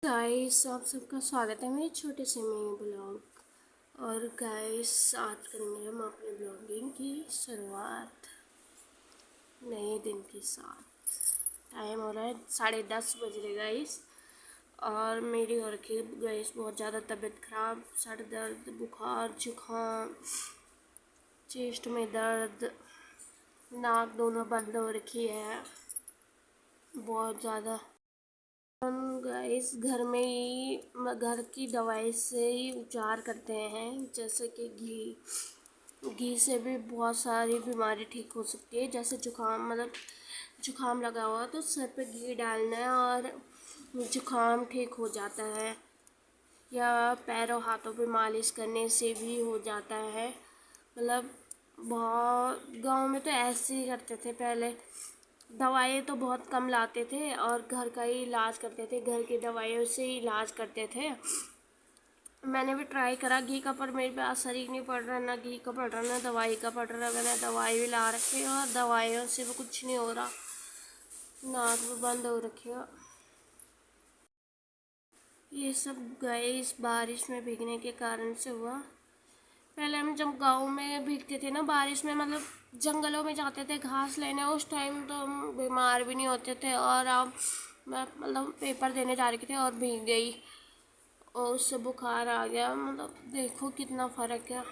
Guys, आप सबका स्वागत है मेरे छोटे से मिनी ब्लॉग। और गाइस, आज करेंगे हम अपने ब्लॉगिंग की शुरुआत नए दिन के साथ। टाइम हो रहा है 10:30 बज रहे गाइस। और मेरी हो रखी है गाइस बहुत ज़्यादा तबीयत ख़राब, सर दर्द, बुखार, जुकाम, चेस्ट में दर्द, नाक दोनों बंद हो रखी है बहुत ज़्यादा। हम गाइस घर में ही घर की दवाई से ही उपचार करते हैं, जैसे कि घी से भी बहुत सारी बीमारी ठीक हो सकती है। जैसे जुकाम लगा हुआ तो सर पे घी डालना है और जुकाम ठीक हो जाता है। या पैरों हाथों पे मालिश करने से भी हो जाता है। मतलब बहुत गांव में तो ऐसे ही करते थे पहले। दवाई तो बहुत कम लाते थे और घर का ही इलाज करते थे, घर की दवाइयों से ही इलाज करते थे। मैंने भी ट्राई करा घी का, पर मेरे पे असर ही नहीं पड़ रहा, ना घी का पड़ रहा ना दवाई का पड़ रहा। मैंने दवाई भी ला रखी है और दवाइयों से भी कुछ नहीं हो रहा, नाक भी बंद हो रखी है। ये सब गए इस बारिश में भीगने के कारण से हुआ। पहले हम जब गांव में भीगते थे ना बारिश में, मतलब जंगलों में जाते थे घास लेने, उस टाइम तो हम बीमार भी नहीं होते थे। और अब मैं मतलब पेपर देने जा रही थी और भीग गई और उससे बुखार आ गया। मतलब देखो कितना फ़र्क है।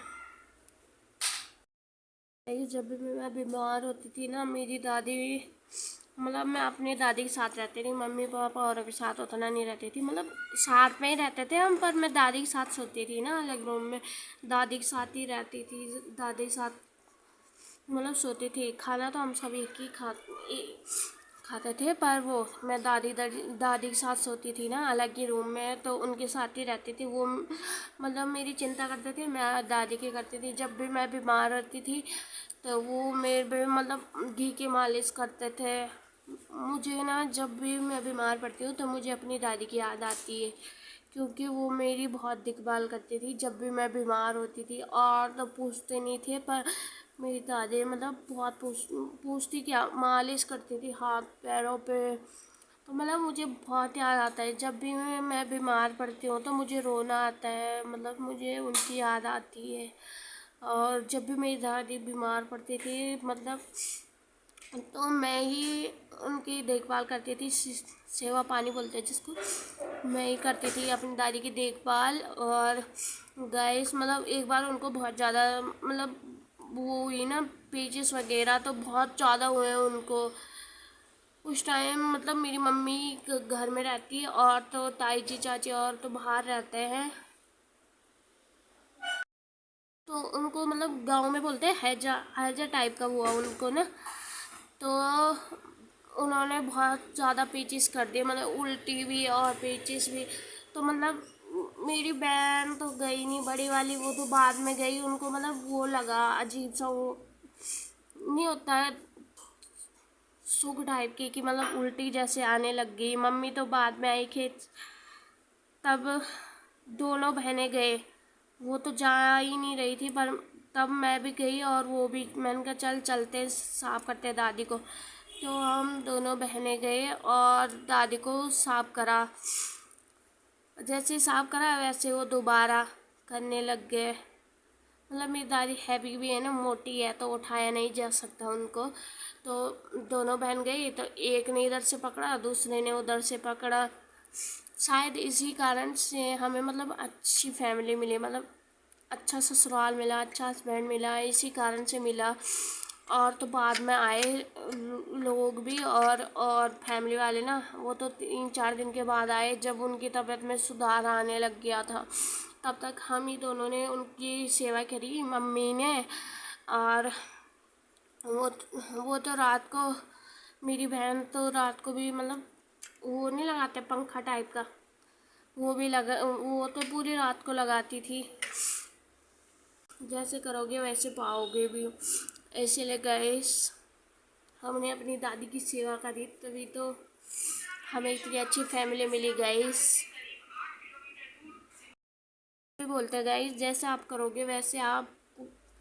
जब भी मैं बीमार होती थी ना, मेरी दादी, मतलब मैं अपनी दादी के साथ रहती थी, मम्मी पापा और के साथ उतना नहीं रहती थी। मतलब साथ में ही रहते थे हम, पर मैं दादी के साथ सोती थी ना अलग रूम में, दादी के साथ ही रहती थी। दादी के साथ मतलब सोती थी। खाना तो हम सब एक ही खाते थे, पर वो मैं दादी के साथ सोती थी ना अलग ही रूम में, तो उनके साथ ही रहती थी। वो मतलब मेरी चिंता करते थे, मैं दादी की करती थी। जब भी मैं बीमार होती थी तो वो मेरे पे मतलब घी की मालिश करते थे। मुझे ना जब भी मैं बीमार पड़ती हूँ तो मुझे अपनी दादी की याद आती है, क्योंकि वो मेरी बहुत देखभाल करती थी जब भी मैं बीमार होती थी। और तो पूछते नहीं थे, पर मेरी दादी मतलब बहुत पूछती, क्या मालिश करती थी हाथ पैरों पे। तो मतलब मुझे बहुत याद आता है, जब भी मैं बीमार पड़ती हूँ तो मुझे रोना आता है, मतलब मुझे उनकी याद आती है। और जब भी मेरी दादी बीमार पड़ती थी, मतलब तो मैं ही उनकी देखभाल करती थी। सेवा पानी बोलते हैं जिसको, मैं ही करती थी अपनी दादी की देखभाल। और गैस मतलब एक बार उनको बहुत ज़्यादा मतलब वो हुई ना, पेचिस वगैरह तो बहुत ज़्यादा हुए उनको। उस टाइम मतलब मेरी मम्मी घर में रहती है और तो ताई जी चाची और तो बाहर रहते हैं, तो उनको मतलब गांव में बोलते हैं हैजा हैजा टाइप का हुआ उनको ना। तो उन्होंने बहुत ज़्यादा पेचिस कर दिए, मतलब उल्टी भी और पेचिस भी। तो मतलब मेरी बहन तो गई नहीं, बड़ी वाली, वो तो बाद में गई। उनको मतलब वो लगा अजीब सा, वो नहीं होता है सुग टाइप की, कि मतलब उल्टी जैसे आने लग गई। मम्मी तो बाद में आई खेत, तब दोनों बहनें गए। वो तो जा ही नहीं रही थी, पर तब मैं भी गई और वो भी। मैंने कहा चल चलते साफ करते दादी को। तो हम दोनों बहनें गए और दादी को साफ करा। जैसे साफ करा वैसे वो दोबारा करने लग गए। मतलब मेरी दादी हैवी भी है ना, मोटी है, तो उठाया नहीं जा सकता उनको। तो दोनों बहन गई, तो एक ने इधर से पकड़ा, दूसरे ने उधर से पकड़ा। शायद इसी कारण से हमें मतलब अच्छी फैमिली मिली, मतलब अच्छा ससुराल मिला, अच्छा हस्बैंड मिला, इसी कारण से मिला। और तो बाद में आए लोग भी, और फैमिली वाले ना, वो तो 3-4 दिन के बाद आए, जब उनकी तबीयत में सुधार आने लग गया था। तब तक हम ही दोनों ने उनकी सेवा करी, मम्मी ने। और वो वो तो रात को, मेरी बहन तो रात को भी मतलब वो नहीं लगाते पंखा टाइप का, वो भी लगा, वो तो पूरी रात को लगाती थी। जैसे करोगे वैसे पाओगे भी, ऐसे ले गैस। हमने अपनी दादी की सेवा करी, तभी तो हमें इतनी अच्छी फैमिली मिली गैस। भी बोलते गैस, जैसे आप करोगे वैसे आप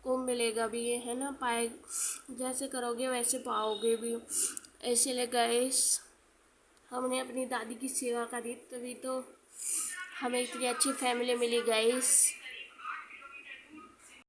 को मिलेगा भी, ये है ना, पाए जैसे करोगे वैसे पाओगे भी, ऐसे ले गैस। हमने अपनी दादी की सेवा करी, तभी तो हमें इतनी अच्छी फैमिली मिली गाइस।